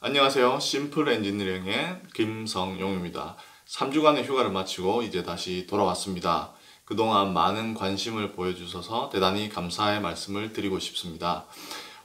안녕하세요. 심플 엔지니어링의 김성용입니다. 3주간의 휴가를 마치고 이제 다시 돌아왔습니다. 그동안 많은 관심을 보여주셔서 대단히 감사의 말씀을 드리고 싶습니다.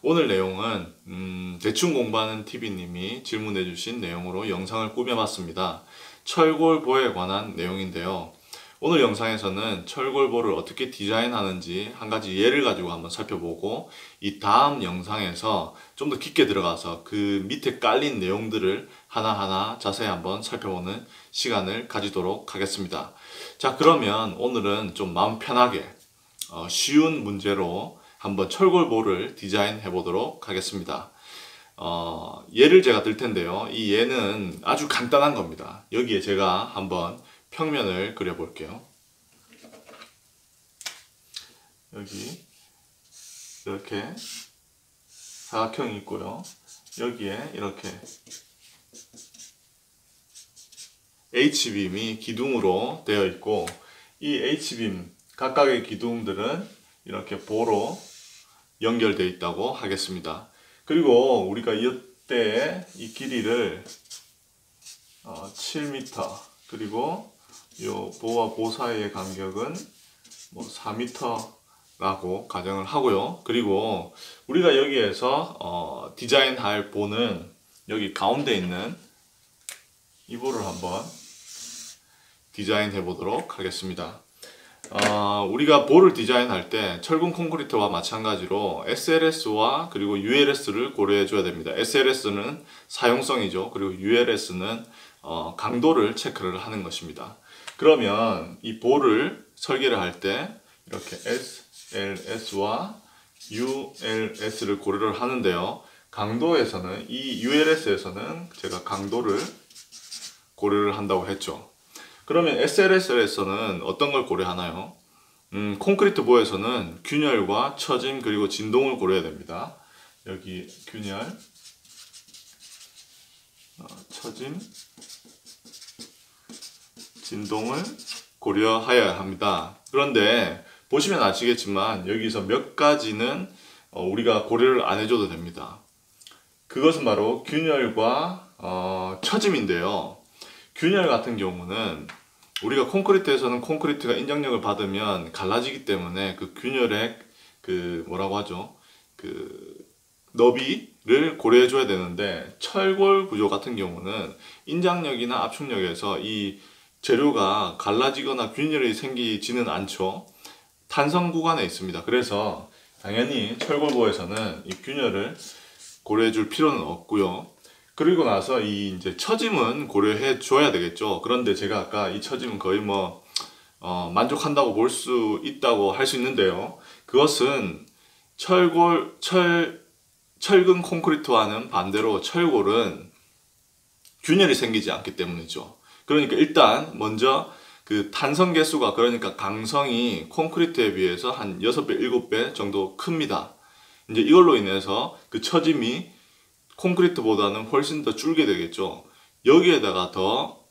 오늘 내용은 대충 공부하는 TV님이 질문해 주신 내용으로 영상을 꾸며봤습니다. 철골보에 관한 내용인데요. 오늘 영상에서는 철골보를 어떻게 디자인하는지 한 가지 예를 가지고 한번 살펴보고, 이 다음 영상에서 좀 더 깊게 들어가서 그 밑에 깔린 내용들을 하나하나 자세히 한번 살펴보는 시간을 가지도록 하겠습니다. 자, 그러면 오늘은 좀 마음 편하게 쉬운 문제로 한번 철골보를 디자인해 보도록 하겠습니다. 예를 제가 들 텐데요. 이 예는 아주 간단한 겁니다. 여기에 제가 한번 평면을 그려볼게요. 여기 이렇게 사각형이 있고요. 여기에 이렇게 H빔이 기둥으로 되어 있고, 이 H빔 각각의 기둥들은 이렇게 보로 연결되어 있다고 하겠습니다. 그리고 우리가 이때에 이 길이를 7m, 그리고 이 보와 보 사이의 간격은 4m라고 가정을 하고요. 그리고 우리가 여기에서 디자인할 보는 여기 가운데 있는 이 보를 한번 디자인해 보도록 하겠습니다. 우리가 보를 디자인할 때 철근 콘크리트와 마찬가지로 SLS와 그리고 ULS를 고려해 줘야 됩니다. SLS는 사용성이죠. 그리고 ULS는 강도를 체크를 하는 것입니다. 그러면 이 보를 설계를 할 때 이렇게 SLS와 ULS를 고려를 하는데요. 강도에서는, 이 ULS에서는 제가 강도를 고려를 한다고 했죠. 그러면 SLS에서는 어떤 걸 고려하나요? 콘크리트 보에서는 균열과 처짐 그리고 진동을 고려해야 됩니다. 여기 균열, 처짐, 진동을 고려하여야 합니다. 그런데 보시면 아시겠지만 여기서 몇 가지는 우리가 고려를 안 해줘도 됩니다. 그것은 바로 균열과 처짐인데요. 균열 같은 경우는 우리가 콘크리트에서는 콘크리트가 인장력을 받으면 갈라지기 때문에 그 균열의 너비를 고려해 줘야 되는데, 철골 구조 같은 경우는 인장력이나 압축력에서 이 재료가 갈라지거나 균열이 생기지는 않죠. 탄성 구간에 있습니다. 그래서 당연히 철골보에서는 이 균열을 고려해 줄 필요는 없고요. 그리고 나서 이 이제 처짐은 고려해 줘야 되겠죠. 그런데 제가 아까 이 처짐은 거의 만족한다고 볼 수 있다고 할 수 있는데요. 그것은 철근 콘크리트와는 반대로 철골은 균열이 생기지 않기 때문이죠. 그러니까 일단 먼저 그 탄성 개수가, 그러니까 강성이 콘크리트에 비해서 한 6배, 7배 정도 큽니다. 이제 이걸로 인해서 그 처짐이 콘크리트보다는 훨씬 더 줄게 되겠죠. 여기에다가 더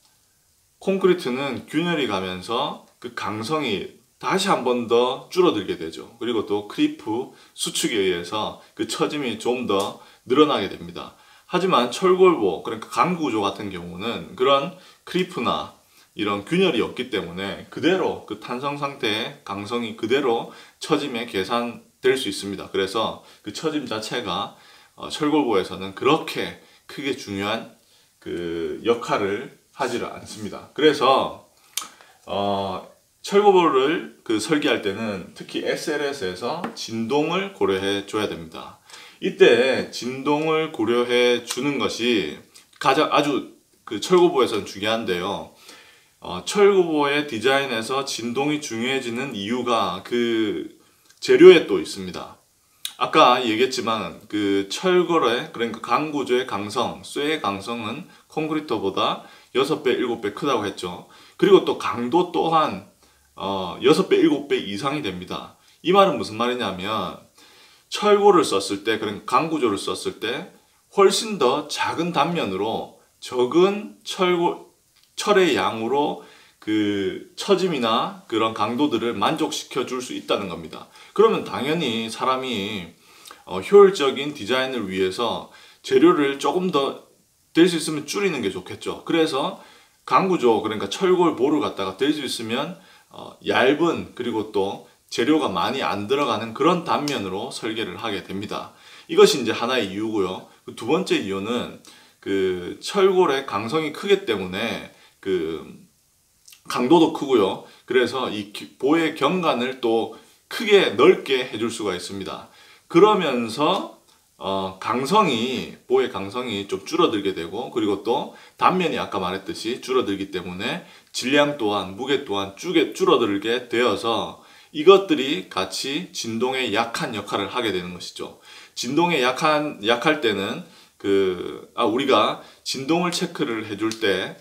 콘크리트는 균열이 가면서 그 강성이 다시 한 번 더 줄어들게 되죠. 그리고 또 크리프 수축에 의해서 그 처짐이 좀 더 늘어나게 됩니다. 하지만 철골보, 그러니까 강구조 같은 경우는 그런 크리프나 이런 균열이 없기 때문에 그대로 그 탄성 상태의 강성이 그대로 처짐에 계산될 수 있습니다. 그래서 그 처짐 자체가 철골보에서는 그렇게 크게 중요한 그 역할을 하지를 않습니다. 그래서 철골보를 설계할 때는 특히 SLS에서 진동을 고려해 줘야 됩니다. 이때 진동을 고려해 주는 것이 아주 철골보에서는 중요한데요. 철골보의 디자인에서 진동이 중요해지는 이유가 그 재료에 또 있습니다. 아까 얘기했지만 그 철골의, 그러니까 강구조의 강성, 쇠의 강성은 콘크리트보다 6배, 7배 크다고 했죠. 그리고 또 강도 또한 6배, 7배 이상이 됩니다. 이 말은 무슨 말이냐면 철골을 썼을 때, 그러니까 강구조를 썼을 때 훨씬 더 작은 단면으로 적은 철의 양으로 그 처짐이나 그런 강도들을 만족시켜 줄 수 있다는 겁니다. 그러면 당연히 사람이 효율적인 디자인을 위해서 재료를 조금 더 될 수 있으면 줄이는 게 좋겠죠. 그래서 강구조, 그러니까 철골 보를 갖다가 될 수 있으면 얇은, 그리고 또 재료가 많이 안 들어가는 그런 단면으로 설계를 하게 됩니다. 이것이 이제 하나의 이유고요. 두 번째 이유는 그 철골의 강성이 크기 때문에 그 강도도 크고요. 그래서 이 보의 경관을 또 크게 넓게 해줄 수가 있습니다. 그러면서 보의 강성이 좀 줄어들게 되고, 그리고 또 단면이 아까 말했듯이 줄어들기 때문에 질량 또한, 무게 또한 줄어들게 되어서 이것들이 같이 진동에 약한 역할을 하게 되는 것이죠. 진동에 약할 때는 우리가 진동을 체크를 해줄 때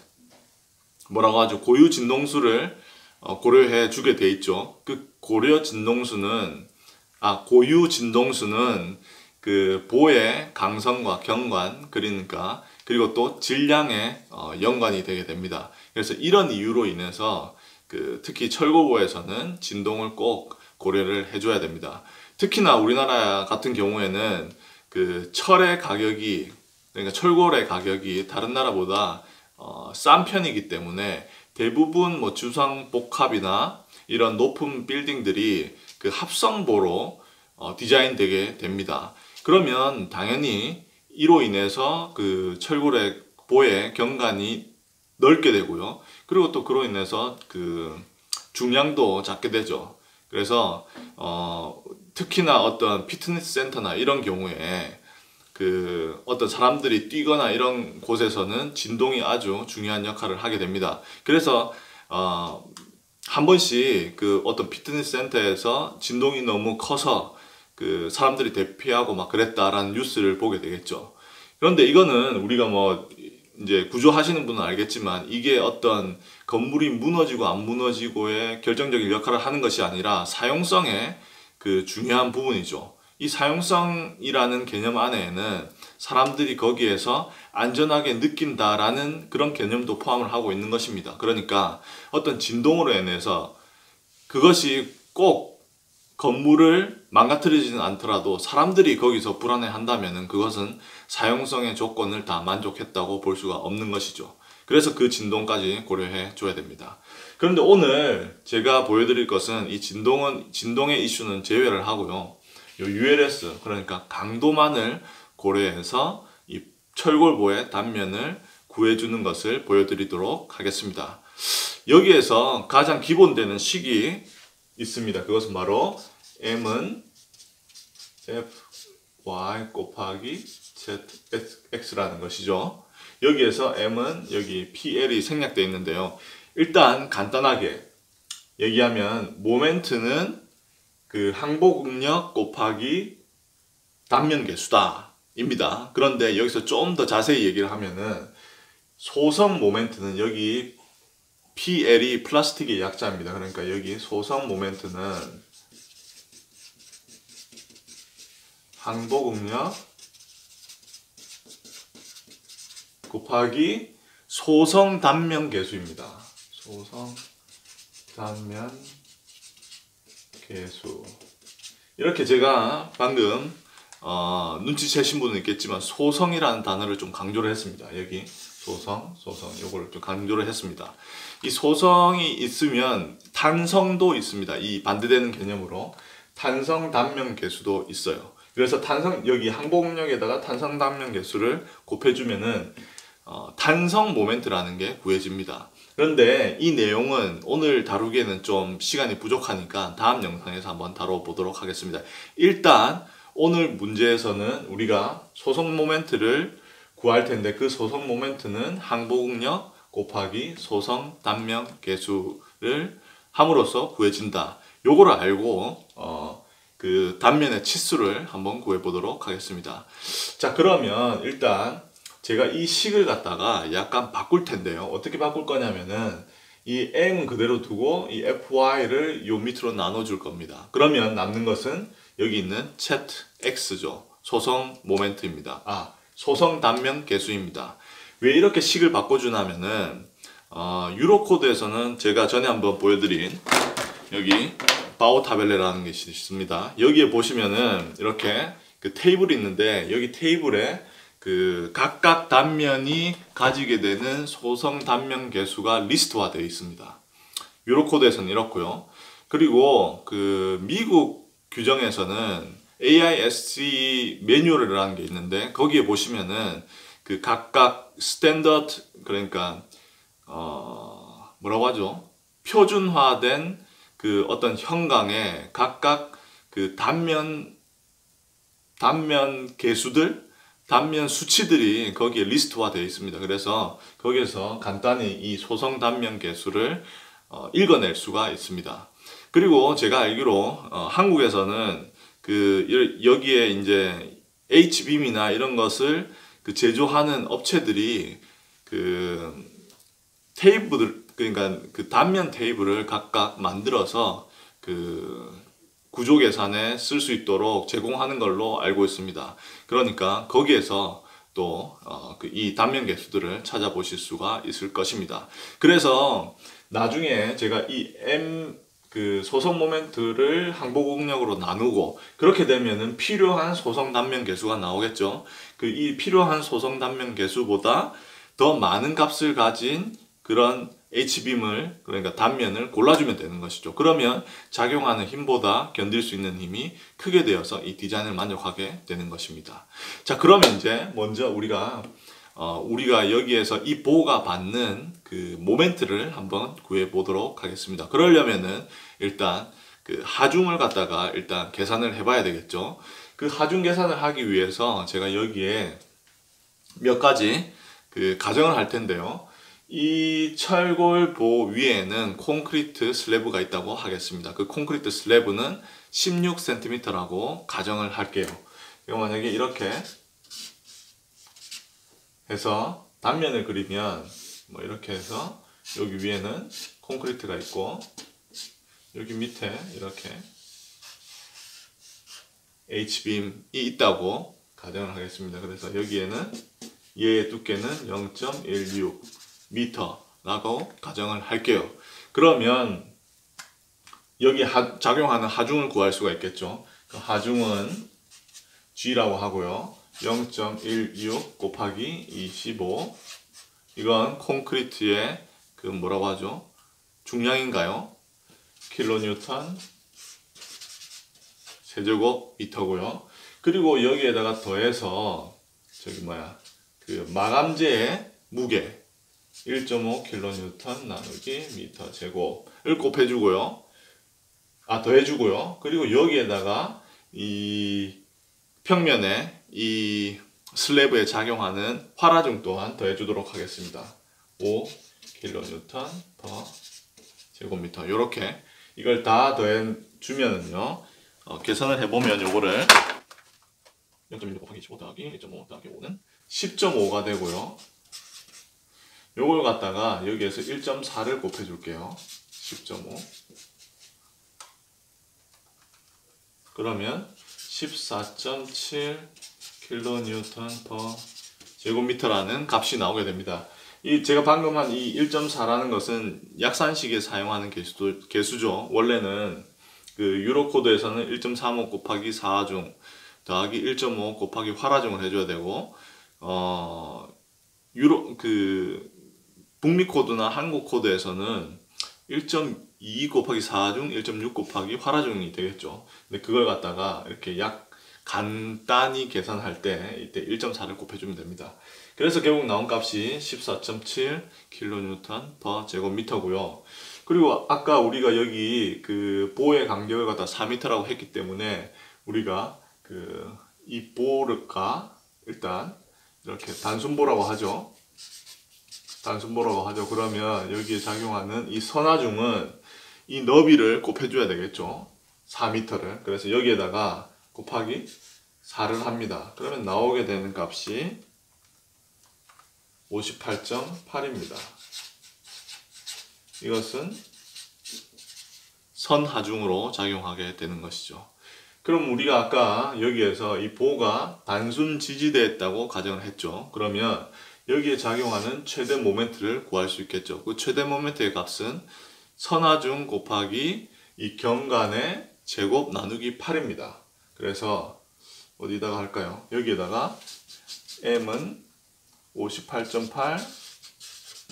뭐라고 하죠? 고유 진동수를 고려해 주게 돼 있죠. 그 고유 진동수는 그 보의 강성과 경관, 그러니까 그리고 또 질량에 연관이 되게 됩니다. 그래서 이런 이유로 인해서 특히 철골보에서는 진동을 꼭 고려를 해줘야 됩니다. 특히나 우리나라 같은 경우에는 그 철의 가격이, 그러니까 철골의 가격이 다른 나라보다 싼 편이기 때문에 대부분 뭐 주상복합이나 이런 높은 빌딩들이 그 합성보로 디자인되게 됩니다. 그러면 당연히 이로 인해서 그 철골의 보의 경관이 넓게 되고요. 그리고 또 그로 인해서 그 중량도 작게 되죠. 그래서 특히나 어떤 피트니스 센터나 이런 경우에 그 어떤 사람들이 뛰거나 이런 곳에서는 진동이 아주 중요한 역할을 하게 됩니다. 그래서 한 번씩 그 어떤 피트니스 센터에서 진동이 너무 커서 그 사람들이 대피하고 막 그랬다라는 뉴스를 보게 되겠죠. 그런데 이거는 우리가 뭐 이제 구조하시는 분은 알겠지만 이게 어떤 건물이 무너지고 안 무너지고의 결정적인 역할을 하는 것이 아니라 사용성의 그 중요한 부분이죠. 이 사용성이라는 개념 안에는 사람들이 거기에서 안전하게 느낀다라는 그런 개념도 포함을 하고 있는 것입니다. 그러니까 어떤 진동으로 인해서 그것이 꼭 건물을 망가뜨리지는 않더라도 사람들이 거기서 불안해한다면 그것은 사용성의 조건을 다 만족했다고 볼 수가 없는 것이죠. 그래서 그 진동까지 고려해 줘야 됩니다. 그런데 오늘 제가 보여드릴 것은 이 진동의 이슈는 제외를 하고요. 요 ULS, 그러니까 강도만을 고려해서 이 철골보의 단면을 구해주는 것을 보여드리도록 하겠습니다. 여기에서 가장 기본되는 식이 있습니다. 그것은 바로 M은 Fy 곱하기 ZX라는 것이죠. 여기에서 M은 여기 PL이 생략되어 있는데요. 일단 간단하게 얘기하면 모멘트는 그 항복응력 곱하기 단면계수다 입니다. 그런데 여기서 좀 더 자세히 얘기를 하면은 소성 모멘트는 여기 PL이 플라스틱의 약자입니다. 그러니까 여기 소성 모멘트는 항복응력 곱하기 소성 단면 계수입니다. 소성 단면 계수. 이렇게 제가 방금 눈치채신 분은 있겠지만 소성이라는 단어를 좀 강조를 했습니다. 여기 소성 요거를 좀 강조를 했습니다. 이 소성이 있으면 탄성도 있습니다. 이 반대되는 개념으로 탄성 단면 계수도 있어요. 그래서 여기 항복력에다가 탄성 단면 계수를 곱해주면은 탄성 모멘트라는 게 구해집니다. 그런데 이 내용은 오늘 다루기에는 좀 시간이 부족하니까 다음 영상에서 한번 다뤄보도록 하겠습니다. 일단 오늘 문제에서는 우리가 소성 모멘트를 구할 텐데 그 소성 모멘트는 항복응력 곱하기 소성 단면 계수를 함으로써 구해진다. 요거를 알고 그 단면의 치수를 한번 구해보도록 하겠습니다. 자, 그러면 일단 제가 이 식을 갖다가 약간 바꿀 텐데요. 어떻게 바꿀 거냐면은 이 M은 그대로 두고 이 FY를 요 밑으로 나눠줄 겁니다. 그러면 남는 것은 여기 있는 ZX죠. 소성 모멘트입니다. 소성 단면 계수입니다. 왜 이렇게 식을 바꿔주냐면은 유로코드에서는 제가 전에 한번 보여드린 여기 바오 타벨레라는 것이 있습니다. 여기에 보시면은 이렇게 그 테이블이 있는데 여기 테이블에 그 각각 단면이 가지게 되는 소성 단면 계수가 리스트화되어 있습니다. 유로코드에서는 이렇고요. 그리고 그 미국 규정에서는 AISC 매뉴얼이라는 게 있는데 거기에 보시면은 그 각각 스탠더드 그러니까 뭐라고 하죠? 표준화된 그 어떤 형광에 각각 그 단면 개수들, 단면 수치들이 거기에 리스트화 되어 있습니다. 그래서 거기에서 간단히 이 소성 단면 개수를 읽어낼 수가 있습니다. 그리고 제가 알기로 한국에서는 그 여기에 이제 H빔이나 이런 것을 그 제조하는 업체들이 그 테이블 그러니까 그 단면 테이블을 각각 만들어서 그 구조 계산에 쓸 수 있도록 제공하는 걸로 알고 있습니다. 그러니까 거기에서 또 이 단면 개수들을 찾아보실 수가 있을 것입니다. 그래서 나중에 제가 이 그 소성 모멘트를 항복응력으로 나누고 그렇게 되면은 필요한 소성 단면 개수가 나오겠죠. 그 이 필요한 소성 단면 개수보다 더 많은 값을 가진 그런 H빔을 그러니까 단면을 골라주면 되는 것이죠. 그러면 작용하는 힘보다 견딜 수 있는 힘이 크게 되어서 이 디자인을 만족하게 되는 것입니다. 자, 그러면 이제 먼저 우리가 여기에서 이 보호가 받는 그 모멘트를 한번 구해 보도록 하겠습니다. 그러려면은 일단 그 하중을 갖다가 일단 계산을 해봐야 되겠죠. 그 하중 계산을 하기 위해서 제가 여기에 몇 가지 그 가정을 할 텐데요. 이 철골보 위에는 콘크리트 슬래브가 있다고 하겠습니다. 그 콘크리트 슬래브는 16cm라고 가정을 할게요. 이거 만약에 이렇게 해서 단면을 그리면 뭐 이렇게 해서 여기 위에는 콘크리트가 있고 여기 밑에 이렇게 H빔이 있다고 가정을 하겠습니다. 그래서 여기에는 얘의 두께는 0.16m라고 가정을 할게요. 그러면 여기 작용하는 하중을 구할 수가 있겠죠. 그 하중은 G라고 하고요. 0.16 곱하기 25 이건 콘크리트의 그 뭐라고 하죠? 중량인가요? 킬로뉴턴 세제곱미터고요. 그리고 여기에다가 더해서 그 마감재의 무게 1.5kN 나누기 미터 제곱을 곱해주고요. 더해주고요. 그리고 여기에다가 이 평면에 이 슬래브에 작용하는 활화중 또한 더해주도록 하겠습니다. 5kN per 제곱미터. 이렇게 이걸 다 더해주면은요. 계산을 해보면 요거를 0.16 곱하기 25 더하기 1.5 더하기 5는 10.5가 되고요. 요걸 갖다가 여기에서 1.4를 곱해줄게요. 10.5 그러면 14.7 킬로뉴턴 per 제곱미터라는 값이 나오게 됩니다. 제가 방금 한 이 1.4라는 것은 약산식에 사용하는 개수죠. 원래는 그 유로코드에서는 1.35 곱하기 4중 더하기 1.5 곱하기 활화중을 해줘야 되고 북미 코드나 한국 코드에서는 1.2 곱하기 4중 1.6 곱하기 활화중이 되겠죠. 근데 그걸 갖다가 이렇게 간단히 계산할 때 이때 1.4를 곱해주면 됩니다. 그래서 결국 나온 값이 14.7 킬로뉴턴 per 제곱미터고요. 그리고 아까 우리가 여기 그 보의 간격을 갖다 4m라고 했기 때문에 우리가 이 보가 일단 이렇게 단순보라고 하죠. 그러면 여기에 작용하는 이 선하중은 이 너비를 곱해줘야 되겠죠. 4m를. 그래서 여기에다가 곱하기 4를 합니다. 그러면 나오게 되는 값이 58.8입니다. 이것은 선하중으로 작용하게 되는 것이죠. 그럼 우리가 아까 여기에서 이 보가 단순 지지대했다고 가정을 했죠. 그러면 여기에 작용하는 최대 모멘트를 구할 수 있겠죠. 그 최대 모멘트의 값은 선하중 곱하기 이 경간의 제곱 나누기 8입니다. 그래서 어디다가 할까요? 여기에다가 m은 58.8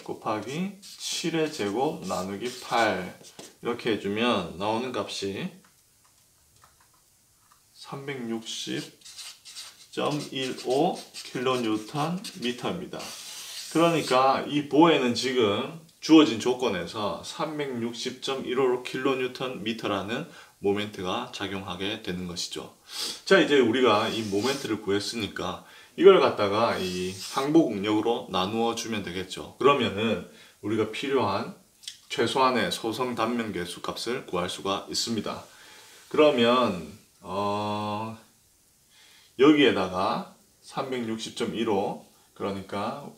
곱하기 7의 제곱 나누기 8 이렇게 해주면 나오는 값이 360.15 킬로뉴턴 미터입니다. 그러니까 이 보에는 지금 주어진 조건에서 360.15 킬로뉴턴 미터라는 모멘트가 작용하게 되는 것이죠. 자, 이제 우리가 이 모멘트를 구했으니까 이걸 갖다가 이 항복응력으로 나누어 주면 되겠죠. 그러면은 우리가 필요한 최소한의 소성 단면 계수 값을 구할 수가 있습니다. 그러면 여기에다가 360.15 그러니까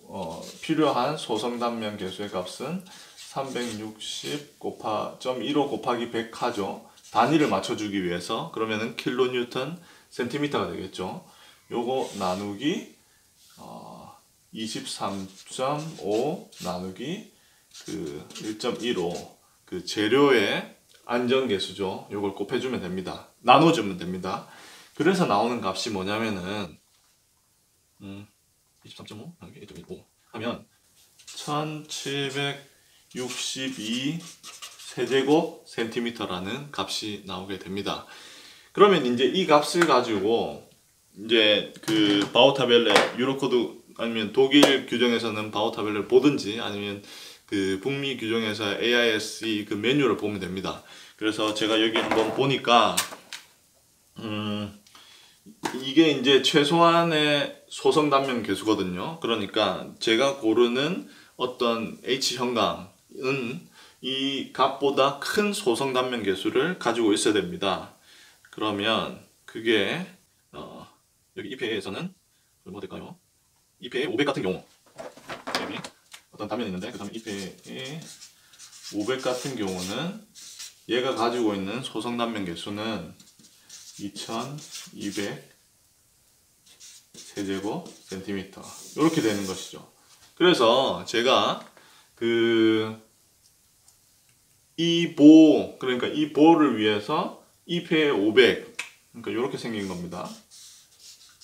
필요한 소성 단면 계수의 값은 360.15 곱하기 100 하죠. 단위를 맞춰주기 위해서. 그러면은 킬로뉴턴 센티미터가 되겠죠. 요거 나누기 23.5 나누기 그 1.15 그 재료의 안전계수죠. 요걸 곱해주면 됩니다. 나눠주면 됩니다. 그래서 나오는 값이 뭐냐면은 23.5 나누기 1.15 하면 1762 세제곱 센티미터라는 값이 나오게 됩니다. 그러면 이제 이 값을 가지고 이제 그 바우타벨레 유로코드 아니면 독일 규정에서는 바우타벨레를 보든지 아니면 그 북미 규정에서 AISE 그 메뉴를 보면 됩니다. 그래서 제가 여기 한번 보니까 이게 이제 최소한의 소성 단면 계수거든요. 그러니까 제가 고르는 어떤 H 형광은 이 값보다 큰 소성 단면 계수를 가지고 있어야 됩니다. 그러면 그게 여기 이페에서는 뭐가 될까요? 이페 500 같은 경우 여기 어떤 단면이 있는데 그 다음에 이페 500 같은 경우는 얘가 가지고 있는 소성 단면 계수는 2200 세제곱 센티미터 이렇게 되는 것이죠. 그래서 제가 그러니까 이 보를 위해서 이페 500 그러니까 이렇게 생긴 겁니다.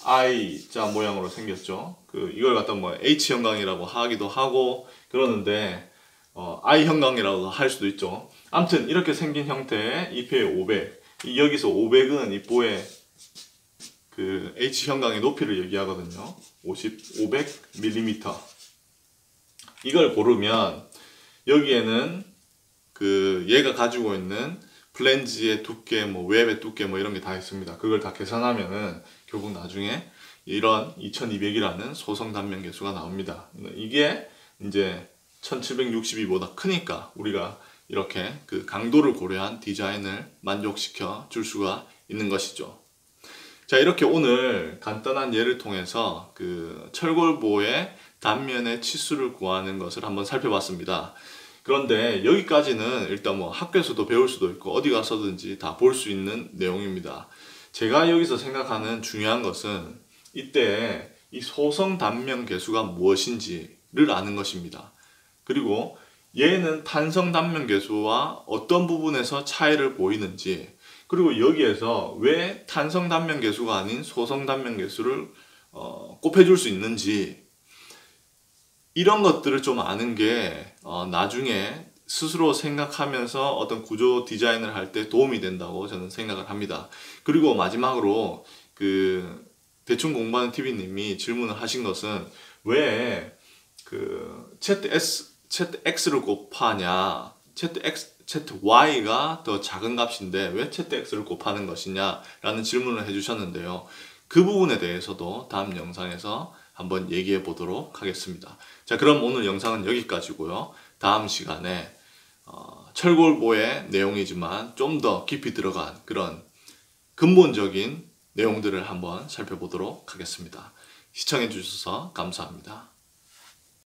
I자 모양으로 생겼죠. 이걸 갖다 뭐 H 형광이라고 하기도 하고 그러는데 I 형광이라고 할 수도 있죠. 아무튼 이렇게 생긴 형태의 이페 500 여기서 500은 이 보의 그 H 형광의 높이를 얘기하거든요. 500mm 이걸 고르면 여기에는 그 얘가 가지고 있는 플랜지의 두께, 뭐 웹의 두께 뭐 이런 게 다 있습니다. 그걸 다 계산하면은 결국 나중에 이런 2200이라는 소성 단면 계수가 나옵니다. 이게 이제 1762보다 크니까 우리가 이렇게 그 강도를 고려한 디자인을 만족시켜 줄 수가 있는 것이죠. 자, 이렇게 오늘 간단한 예를 통해서 그 철골보의 단면의 치수를 구하는 것을 한번 살펴봤습니다. 그런데 여기까지는 일단 뭐 학교에서도 배울 수도 있고 어디 가서든지 다 볼 수 있는 내용입니다. 제가 여기서 생각하는 중요한 것은 이때 이 소성 단면 계수가 무엇인지를 아는 것입니다. 그리고 얘는 탄성 단면 계수와 어떤 부분에서 차이를 보이는지, 그리고 여기에서 왜 탄성 단면 계수가 아닌 소성 단면 계수를 곱해줄 수 있는지, 이런 것들을 좀 아는 게 나중에 스스로 생각하면서 어떤 구조 디자인을 할 때 도움이 된다고 저는 생각을 합니다. 그리고 마지막으로 그 대충 공부하는 TV님이 질문을 하신 것은 왜 그 ZX를 곱하냐, ZY가 더 작은 값인데 왜 ZX를 곱하는 것이냐 라는 질문을 해주셨는데요. 그 부분에 대해서도 다음 영상에서 한번 얘기해 보도록 하겠습니다. 자, 그럼 오늘 영상은 여기까지고요. 다음 시간에 철골보의 내용이지만 좀 더 깊이 들어간 그런 근본적인 내용들을 한번 살펴보도록 하겠습니다. 시청해 주셔서 감사합니다.